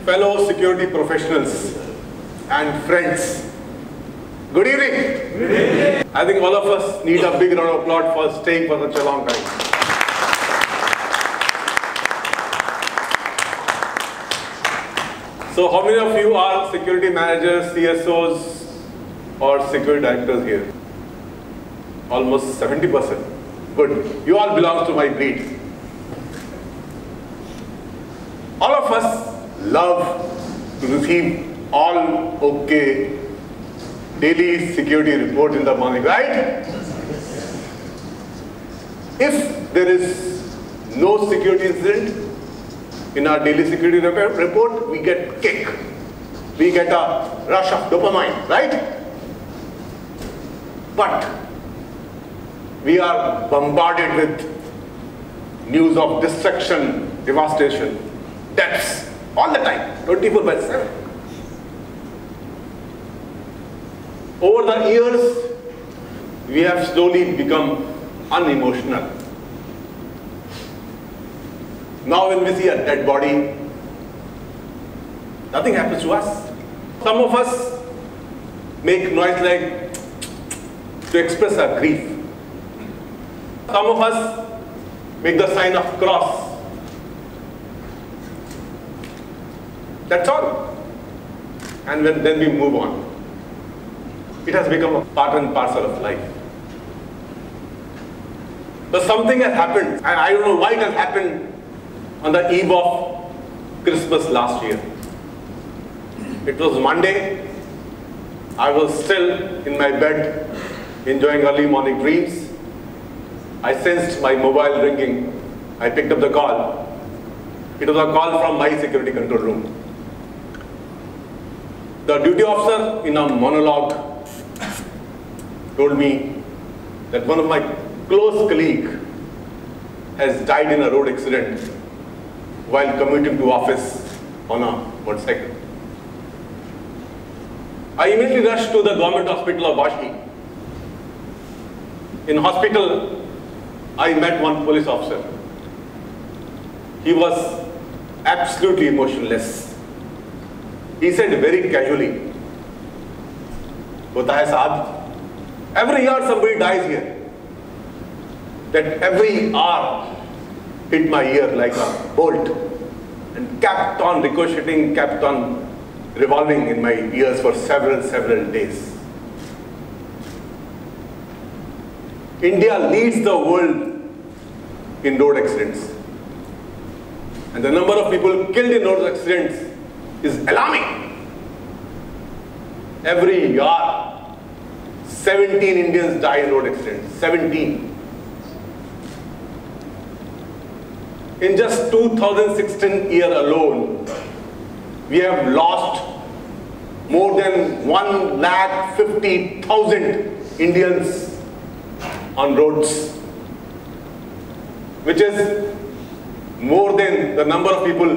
fellow security professionals and friends, good evening. Good evening. I think all of us need a big round of applause for staying for such a long time. So how many of you are security managers, CSOs or security directors here? Almost 70%. Good. You all belong to my breed. All of us love to receive all okay daily security report in the morning, right? If there is no security incident in our daily security report, we get kick. We get a rush of dopamine, right? But we are bombarded with news of destruction, devastation, deaths all the time, 24/7. Over the years, we have slowly become unemotional. Now when we see a dead body, nothing happens to us. Some of us make noise like to express our grief. Some of us make the sign of cross. That's all. And then we move on. It has become a part and parcel of life. But something has happened, and I don't know why it has happened on the eve of Christmas last year. It was Monday. I was still in my bed enjoying early morning dreams. I sensed my mobile ringing. I picked up the call. It was a call from my security control room. The duty officer in a monologue told me that one of my close colleagues has died in a road accident while commuting to office on a motorcycle. I immediately rushed to the government hospital of Vashi. In hospital, I met one police officer. He was absolutely emotionless. He said very casually, "Hota hai saab, every year somebody dies here. That every hour hit my ear like a bolt and kept on ricocheting, kept on revolving in my ears for several days." India leads the world in road accidents. And the number of people killed in road accidents is alarming. Every year, 17 Indians die in road accidents. 17. In just 2016 year alone, we have lost more than 150,000 Indians on roads, which is more than the number of people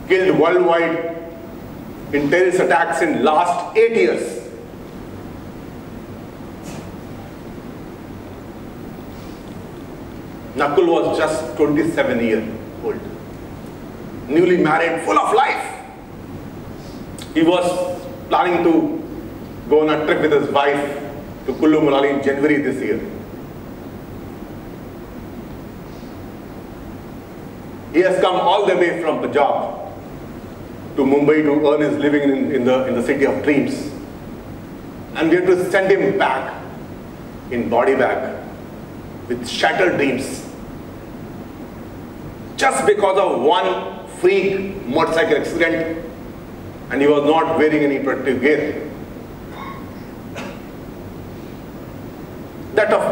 killed worldwide in terrorist attacks in last 8 years. Nakul was just 27 years old, newly married, full of life. He was planning to go on a trip with his wife to Kullu Manali in January this year. He has come all the way from Punjab to Mumbai to earn his living in the city of dreams. And we have to send him back in body bag with shattered dreams just because of one freak motorcycle accident, and he was not wearing any protective gear.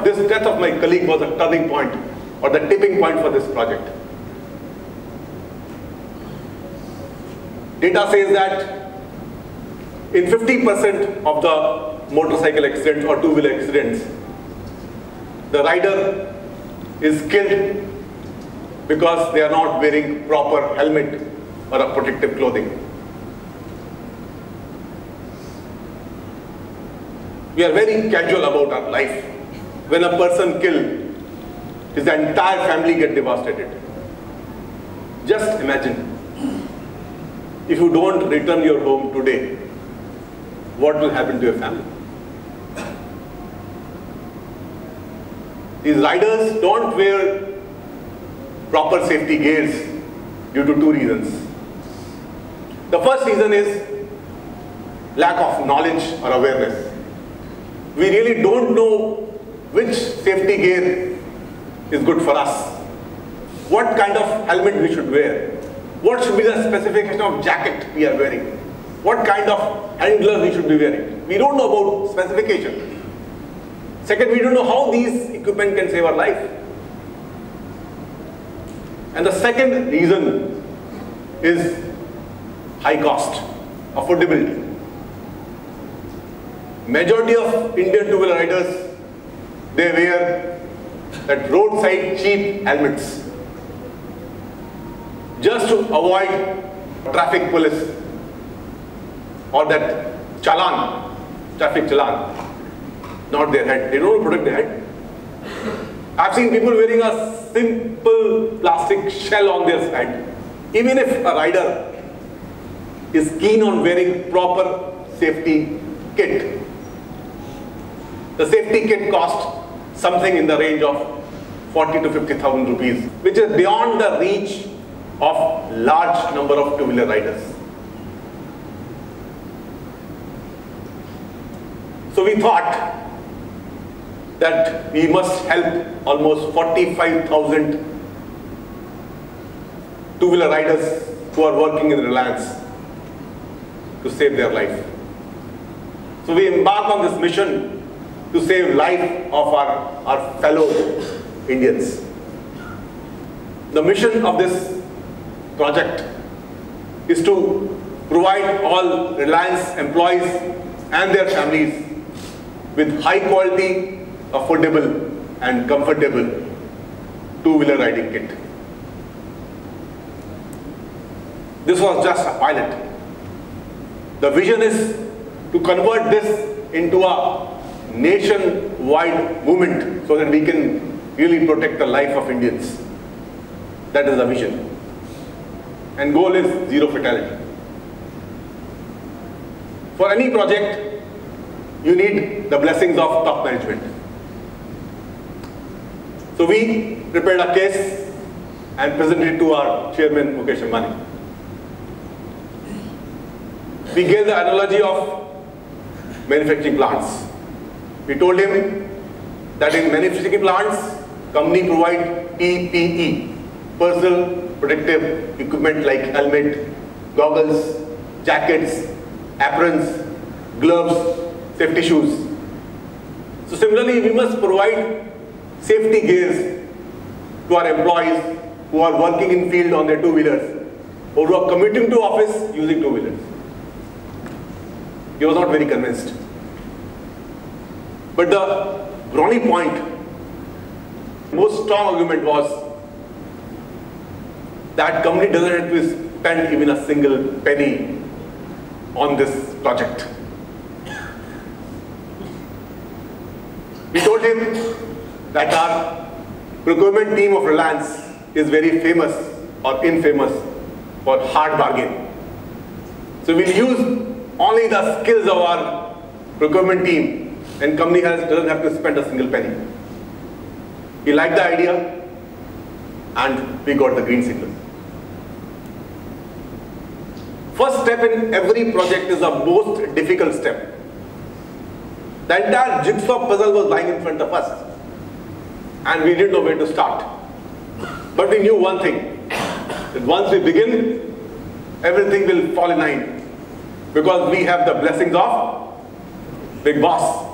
This death of my colleague was a turning point or the tipping point for this project. Data says that in 50% of the motorcycle accidents or two-wheeler accidents, the rider is killed because they are not wearing proper helmet or a protective clothing. We are very casual about our life. When a person killed, his entire family get devastated. Just imagine. if you don't return your home today, what will happen to your family? These riders don't wear proper safety gears due to two reasons. The first reason is lack of knowledge or awareness. We really don't know which safety gear is good for us, what kind of helmet we should wear, what should be the specification of jacket we are wearing, what kind of hand gloves we should be wearing. We don't know about specification. Second, we don't know how these equipment can save our life. And the second reason is high cost, affordability. Majority of Indian two-wheeler riders, they wear that roadside cheap helmets just to avoid traffic police or that challan, traffic challan, not their head. They don't protect their head. I've seen people wearing a simple plastic shell on their head. Even if a rider is keen on wearing proper safety kit, the safety kit costs something in the range of 40 to 50,000 rupees, which is beyond the reach of large number of two-wheeler riders. So we thought that we must help almost 45,000 two-wheeler riders who are working in Reliance to save their life. So we embark on this mission to save life of our fellow Indians. The mission of this project is to provide all Reliance employees and their families with high quality, affordable and comfortable two-wheeler riding kit. This was just a pilot. The vision is to convert this into a nationwide movement so that we can really protect the life of Indians. That is the vision. And goal is zero fatality. For any project, you need the blessings of top management. So we prepared a case and presented it to our chairman, Mukesh Ambani. We gave the analogy of manufacturing plants. We told him that in manufacturing plants, company provide PPE, personal protective equipment like helmet, goggles, jackets, aprons, gloves, safety shoes. So similarly, we must provide safety gears to our employees who are working in field on their two-wheelers or who are commuting to office using two-wheelers. He was not very convinced. But the brownie point, most strong argument was that company doesn't have to spend even a single penny on this project. We told him that our procurement team of Reliance is very famous or infamous for hard bargain. So we'll use only the skills of our procurement team and company doesn't have to spend a single penny. He liked the idea and we got the green signal. First step in every project is the most difficult step. The entire jigsaw puzzle was lying in front of us and we didn't know where to start. But we knew one thing, that once we begin, everything will fall in line because we have the blessings of Big Boss.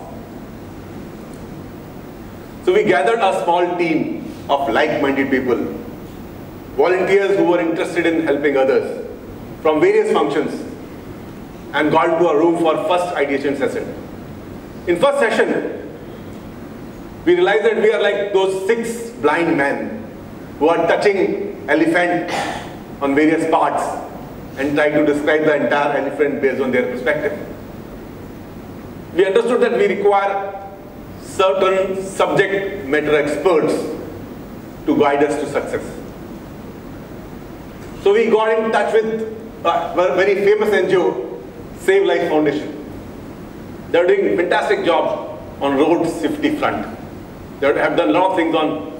So we gathered a small team of like-minded people, volunteers who were interested in helping others from various functions and got into a room for first ideation session. In first session, we realized that we are like those 6 blind men who are touching elephant on various parts and trying to describe the entire elephant based on their perspective. We understood that we require certain subject matter experts to guide us to success. So we got in touch with very famous NGO, Save Life Foundation. They are doing a fantastic job on road safety front. They have done a lot of things on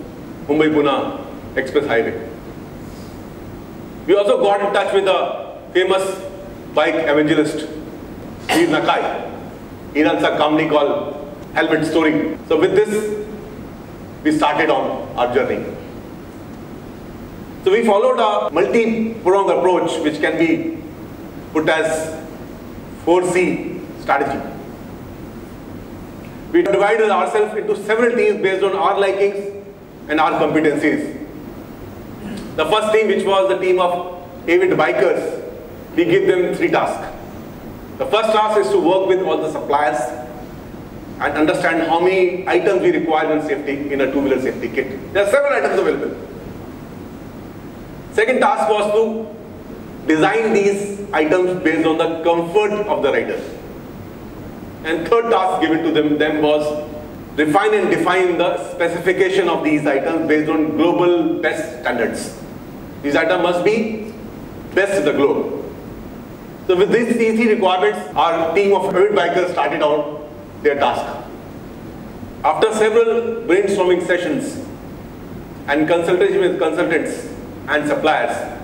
Mumbai-Pune Express Highway. We also got in touch with a famous bike evangelist, he is Nakai. He runs a company called Helmet Story. So with this, we started on our journey. So we followed a multi-pronged approach which can be put as 4C strategy. We divided ourselves into several teams based on our likings and our competencies. The first team, which was the team of avid bikers, we give them 3 tasks. The first task is to work with all the suppliers and understand how many items we require in safety in a two-wheeler safety kit. There are several items available. Second task was to design these items based on the comfort of the rider. And third task given to them was refine and define the specification of these items based on global best standards. These items must be best in the globe. So with these 3 requirements, our team of avid bikers started out their task. After several brainstorming sessions and consultation with consultants and suppliers,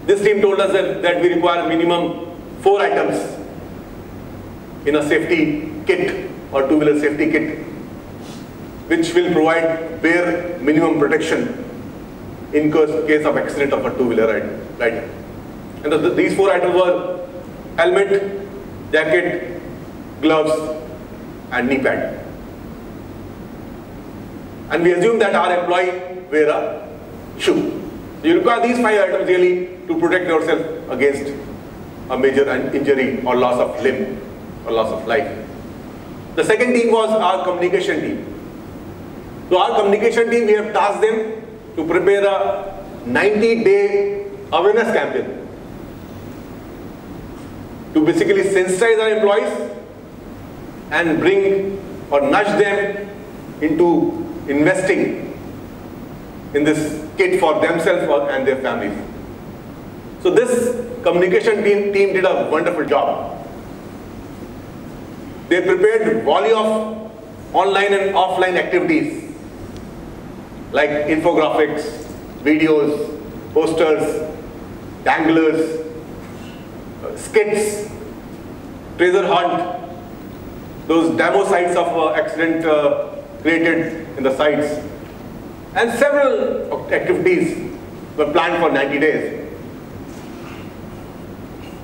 this team told us that we require minimum 4 items in a safety kit or two-wheeler safety kit, which will provide bare minimum protection in case of accident of a two-wheeler rider. And these 4 items were helmet, jacket, gloves, and knee pad. And we assume that our employee wear a shoe. So you require these 5 items really to protect yourself against a major injury or loss of limb or loss of life. The second team was our communication team. So our communication team, we have tasked them to prepare a 90-day awareness campaign to basically sensitize our employees and bring or nudge them into investing in this kit for themselves and their families. So this communication team did a wonderful job. They prepared volley of online and offline activities like infographics, videos, posters, danglers, skits, treasure hunt, those demo sites of accident created in the sites, and several activities were planned for 90 days.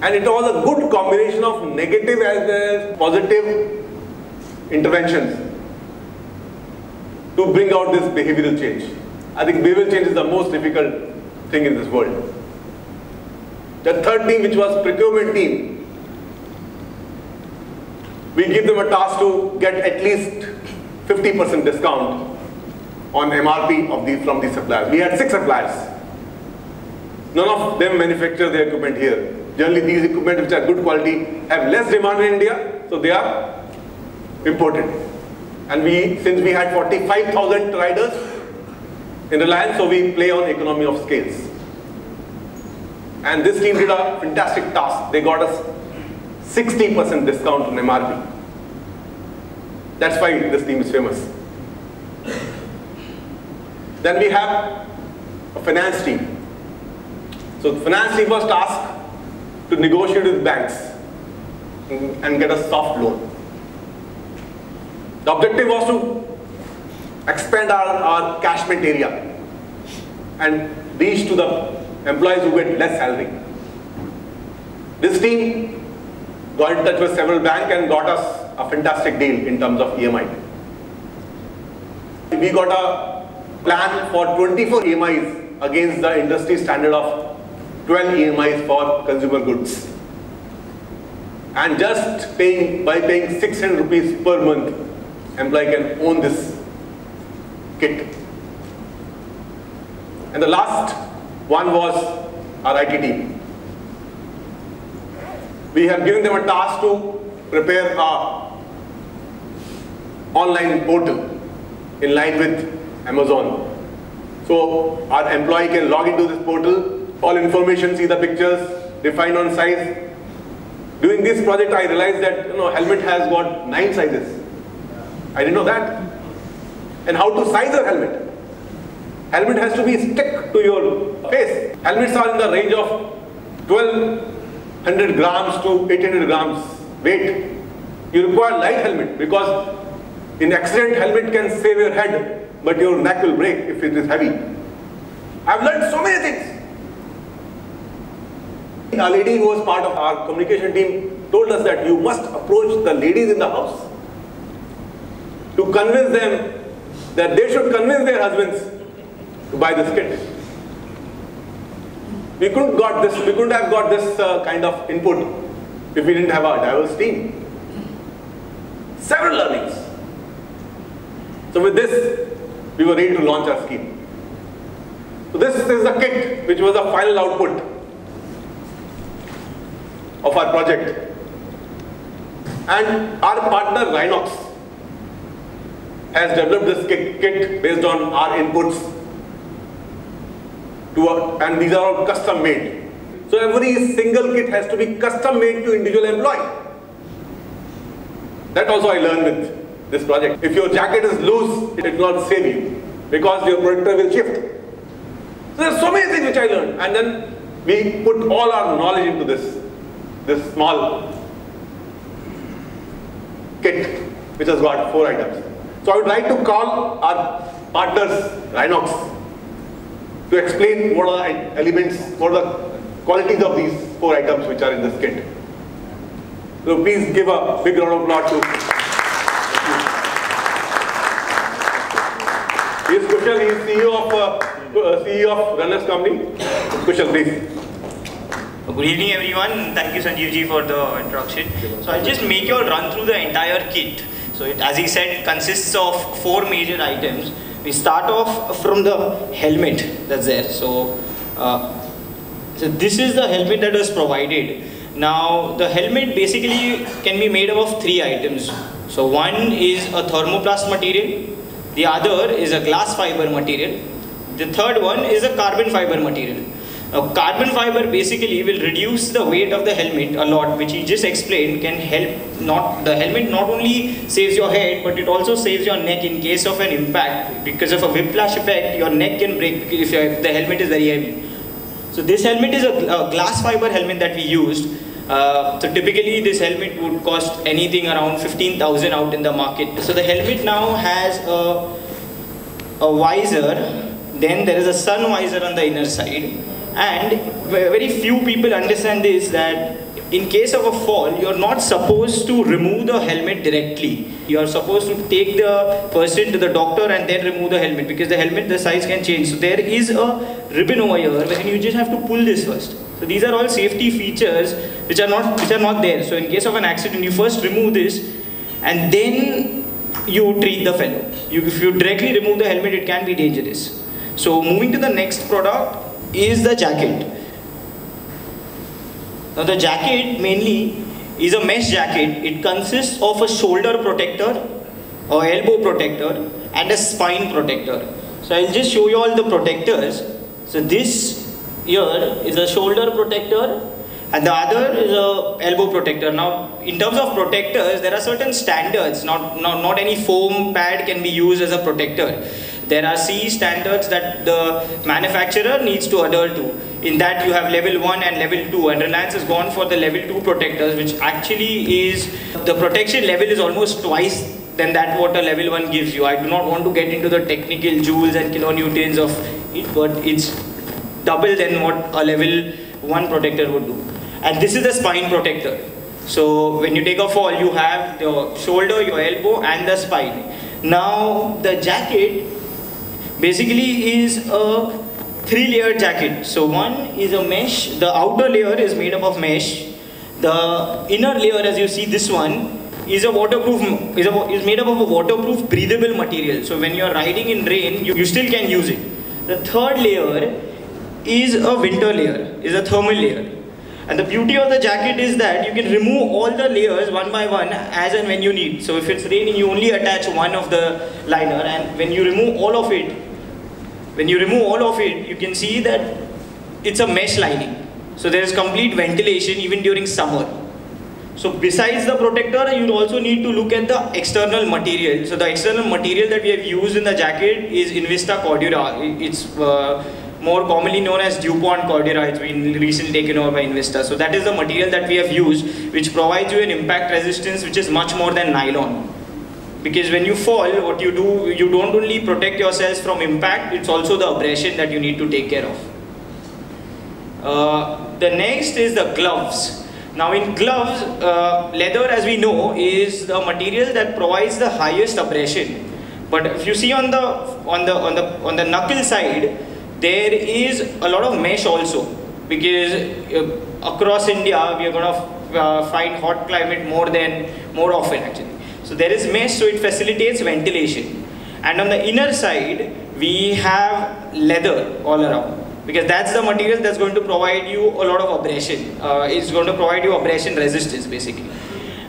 And it was a good combination of negative as well as positive interventions to bring out this behavioral change. I think behavioral change is the most difficult thing in this world. The third team, which was procurement team, we give them a task to get at least 50% discount on MRP from these suppliers. We had 6 suppliers. None of them manufacture their equipment here. Generally, these equipment which are good quality have less demand in India, so they are imported. And since we had 45,000 riders in Reliance, so we play on economy of scales. And this team did a fantastic task. They got us 60% discount on MRP. That's why this team is famous. Then we have a finance team. So the finance team was tasked to negotiate with banks and get a soft loan. The objective was to expand our catchment area and reach to the employees who get less salary. This team got in touch with several banks and got us a fantastic deal in terms of EMI. We got a plan for 24 EMIs against the industry standard of 12 EMIs for consumer goods. And just by paying 600 rupees per month, employee can own this kit. And the last one was our IT team. We have given them a task to prepare an online portal in line with Amazon. So our employee can log into this portal, all information, see the pictures, defined on size. Doing this project, I realized that helmet has got 9 sizes. I didn't know that. And how to size a helmet? Helmet has to be stick to your face. Helmets are in the range of 1200 grams to 800 grams weight. You require light helmet because in accident helmet can save your head, but your neck will break if it is heavy. I've learned so many things. A lady who was part of our communication team told us that you must approach the ladies in the house to convince them that they should convince their husbands to buy this kit. We couldn't have got this kind of input if we didn't have a diverse team. Several learnings. So with this, we were ready to launch our scheme. So this is the kit which was the final output of our project. And our partner Rhinox has developed this kit based on our inputs, and these are all custom made. So every single kit has to be custom made to individual employee. That also I learned with this project. If your jacket is loose, it will not save you because your protector will shift. So there are so many things which I learned, and then we put all our knowledge into this small kit which has got 4 items. So I would like to call our partners Rhinox to explain what are the elements, what are the qualities of these 4 items which are in this kit. So please give a big round of applause to he is Kushal, he is CEO of Reliance company. Kushal, please. Good evening everyone, thank you Sanjeev ji for the introduction. So I'll just make you all run through the entire kit. So it, as he said, consists of 4 major items. We start off from the helmet that's there. So this is the helmet that was provided. Now the helmet basically can be made up of 3 items. So one is a thermoplast material, the other is a glass fiber material, the third one is a carbon fiber material. Now, carbon fiber basically will reduce the weight of the helmet a lot, which he just explained can help. The helmet not only saves your head, but it also saves your neck in case of an impact. Because of a whiplash effect, your neck can break if the helmet is very heavy. So this helmet is a glass fiber helmet that we used. So typically this helmet would cost anything around 15,000 out in the market. So the helmet now has a visor, then there is a sun visor on the inner side. And very few people understand this, that in case of a fall, you're not supposed to remove the helmet directly. You're supposed to take the person to the doctor and then remove the helmet, because the helmet, the size can change. So there is a ribbon over here where you just have to pull this first. So these are all safety features which are not there. So in case of an accident, you first remove this and then you treat the fellow. If you directly remove the helmet, it can be dangerous. So moving to the next product is the jacket. Now the jacket mainly is a mesh jacket. It consists of a shoulder protector, or elbow protector, and a spine protector. So I'll just show you all the protectors. So this here is a shoulder protector and the other is a elbow protector. Now in terms of protectors, there are certain standards. Not any foam pad can be used as a protector. There are CE standards that the manufacturer needs to adhere to. In that you have level 1 and level 2, and Reliance has gone for the level 2 protectors, which actually is, the protection level is almost twice than that what a level 1 gives you. I do not want to get into the technical joules and kilonewtons of it, but it's double than what a level 1 protector would do. And this is the spine protector. So when you take a fall, you have your shoulder, your elbow and the spine. Now the jacket basically is a 3-layered jacket. So one is a mesh, the outer layer is made up of mesh. The inner layer, as you see this one, is a waterproof, is made up of a waterproof breathable material. So when you are riding in rain, you still can use it. The third layer is a winter layer, is a thermal layer. And the beauty of the jacket is that you can remove all the layers one by one as and when you need. So if it's raining, you only attach one of the liner, and when you remove all of it, you can see that it's a mesh lining. So there is complete ventilation even during summer. So besides the protector, you also need to look at the external material. So the external material that we have used in the jacket is Invista Cordura. It's more commonly known as DuPont Cordura. It's been recently taken over by Invista. So that is the material that we have used, which provides you an impact resistance which is much more than nylon. Because when you fall, what you do, you don't only protect yourselves from impact, it's also the abrasion that you need to take care of. The next is the gloves. Now in gloves, leather, as we know, is the material that provides the highest abrasion. But if you see on the knuckle side, there is a lot of mesh also, because across India we are going to find hot climate more often actually. So there is mesh, so it facilitates ventilation. And on the inner side, we have leather all around, because that's the material that's going to provide you a lot of abrasion. It's going to provide you abrasion resistance basically.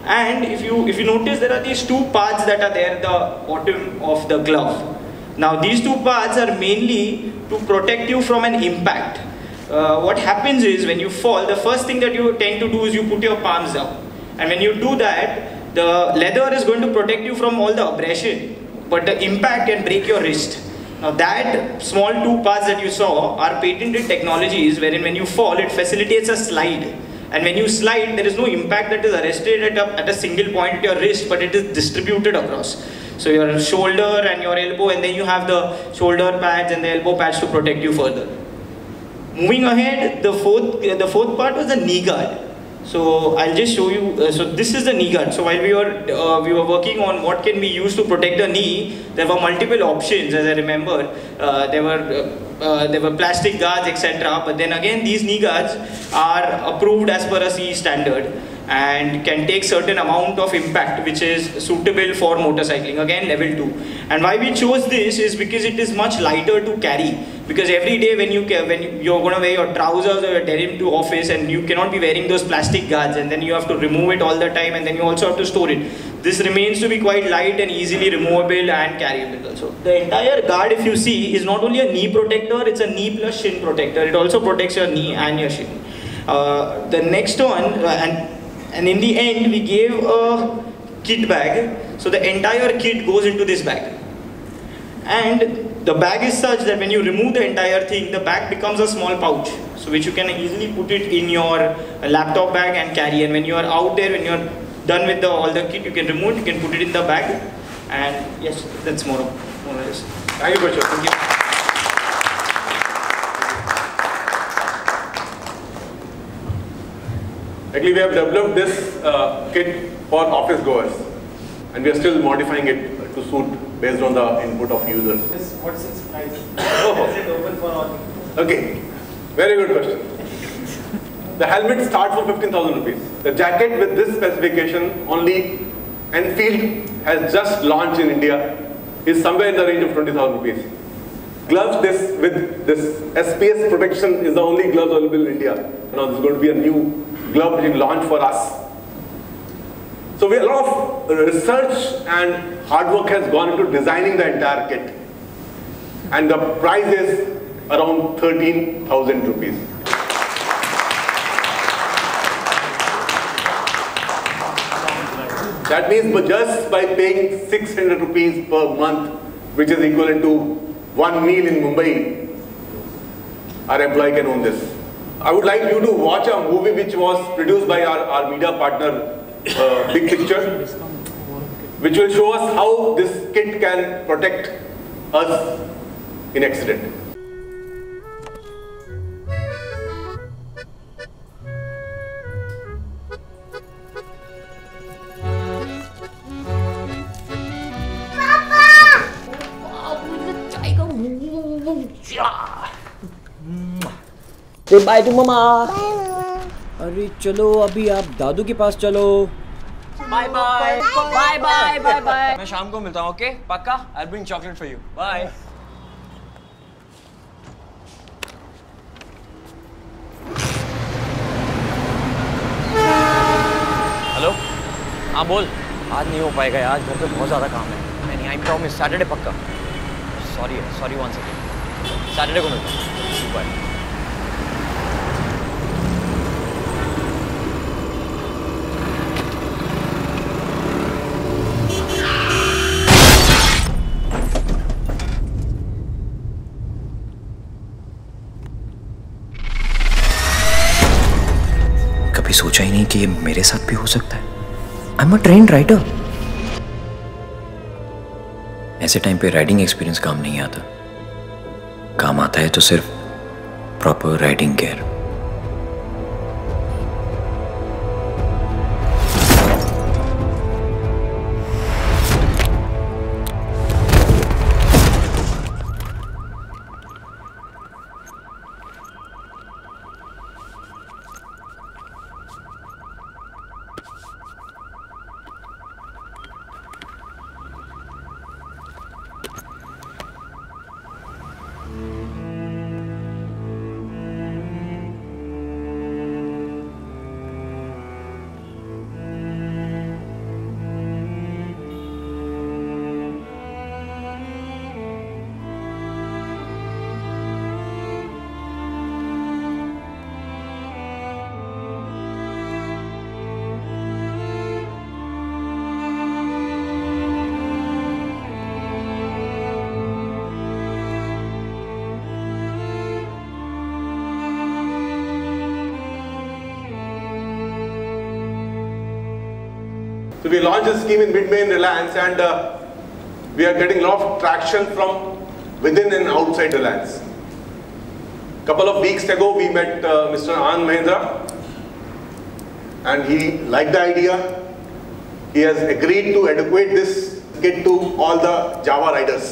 And if you notice, there are these two parts that are there at the bottom of the glove. Now these two parts are mainly to protect you from an impact. What happens is when you fall, the first thing that you tend to do is you put your palms down. And when you do that, the leather is going to protect you from all the abrasion, but the impact can break your wrist. Now that small two parts that you saw are patented technologies wherein when you fall, it facilitates a slide. And when you slide, there is no impact that is arrested at a single point at your wrist, but it is distributed across. So your shoulder and your elbow, and then you have the shoulder pads and the elbow pads to protect you further. Moving ahead, the fourth part was the knee guard. So I'll just show you. So this is the knee guard. So while we were working on what can be used to protect the knee, there were multiple options. As I remember, there were plastic guards, etc. But then again, these knee guards are approved as per a CE standard and can take certain amount of impact which is suitable for motorcycling, again level 2. And why we chose this is because it is much lighter to carry, because every day when you're going to wear your trousers or your denim to office, and you cannot be wearing those plastic guards, and then you have to remove it all the time, and then you also have to store it. This remains to be quite light and easily removable and carryable also. The entire guard, if you see, is not only a knee protector, it's a knee plus shin protector. It also protects your knee and your shin. The next one, and in the end, we gave a kit bag. So the entire kit goes into this bag. And the bag is such that when you remove the entire thing, the bag becomes a small pouch, so which you can easily put it in your laptop bag and carry. And when you are out there, when you are done with all the kit, you can remove it, you can put it in the bag. And yes, that's more or less. Thank you, Mishra. Thank you. Actually, we have developed this kit for office goers, and we are still modifying it to suit based on the input of users. What's its price? Oh. Is it open for all? Okay, very good question. The helmet starts for 15,000 rupees. The jacket with this specification, only Enfield has just launched in India, is somewhere in the range of 20,000 rupees. Gloves with this SPS protection is the only glove available in India. Now this is going to be a new glove which is launched for us. So a lot of research and hard work has gone into designing the entire kit. And the price is around 13,000 rupees. That means just by paying 600 rupees per month, which is equivalent to one meal in Mumbai, our employee can own this. I would like you to watch a movie which was produced by our media partner, Big Picture, which will show us how this kit can protect us in accident. Say bye to mama. अरे चलो अभी आप दादू के पास चलो. Bye bye bye bye bye bye. मैं शाम को मिलता हूँ, ओके? पक्का? I'll bring chocolate for you. Bye. Hello? हाँ बोल. आज नहीं हो पाएगा यार, घर पे बहुत ज़्यादा काम है. नहीं, I promise सैटरडे पक्का. Sorry one second. सैटरडे को मिलता हूँ. बाय. कभी सोचा ही नहीं कि ये मेरे साथ भी हो सकता है। I am a trained rider. ऐसे टाइम पे राइडिंग एक्सपीरियंस काम नहीं आता, काम आता है तो सिर्फ proper riding gear. So we launched this scheme in mid-May in Reliance, and we are getting a lot of traction from within and outside Reliance. Couple of weeks ago, we met Mr. Anand Mahindra, and he liked the idea. He has agreed to adequate this kit to all the Java riders,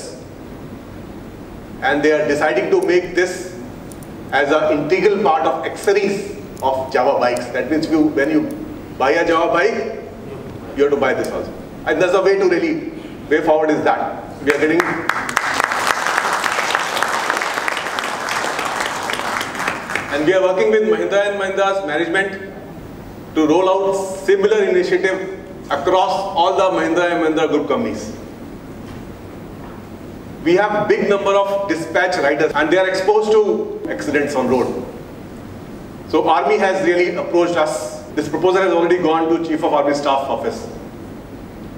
and they are deciding to make this as an integral part of accessories of Java bikes. That means when you buy a Java bike, you have to buy this also. And that's the way to really, way forward is that. We are getting, and we are working with Mahindra & Mahindra's management to roll out similar initiative across all the Mahindra & Mahindra group companies. We have big number of dispatch riders and they are exposed to accidents on road. So Army has really approached us. This proposal has already gone to Chief of Army Staff Office.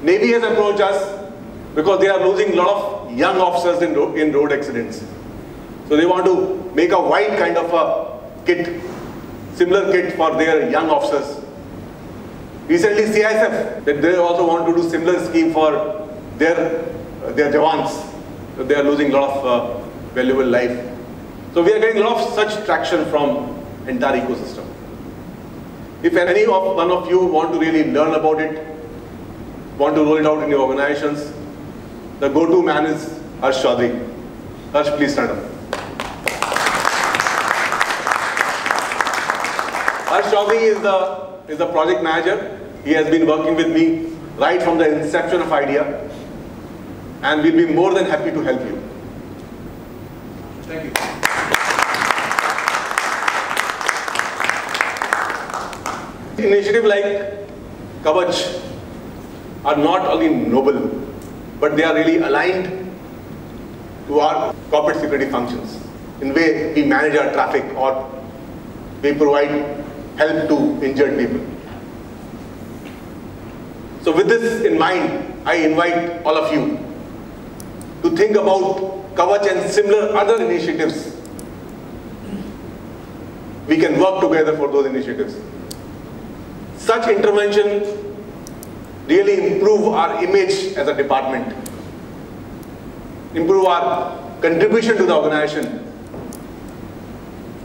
Navy has approached us because they are losing a lot of young officers in road accidents. So they want to make a wide kind of a kit, similar kit for their young officers. Recently CISF, that they also want to do similar scheme for their Jawans. So they are losing a lot of valuable life. So we are getting a lot of such traction from entire ecosystem. If any of one of you want to really learn about it, want to roll it out in your organizations, the go-to man is Harsh Chaudhary. Harsh, please stand up. Harsh Chaudhary is the project manager. He has been working with me right from the inception of idea, and we'll be more than happy to help you. Thank you. Initiative like Kavach are not only noble, but they are really aligned to our corporate security functions. In way we manage our traffic or we provide help to injured people. So with this in mind, I invite all of you to think about Kavach and similar other initiatives. We can work together for those initiatives. Such intervention really improve our image as a department, improve our contribution to the organization,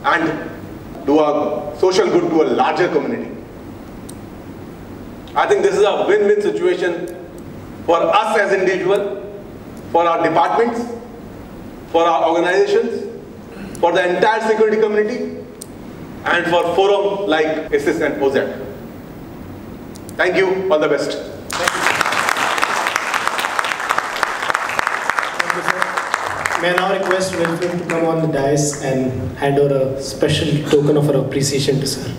and do a social good to a larger community. I think this is a win-win situation for us as individuals, for our departments, for our organizations, for the entire security community, and for forum like ACIS and OZ. Thank you, all the best. May I now request Wilfred to come on the dais and hand over a special token of our appreciation to sir.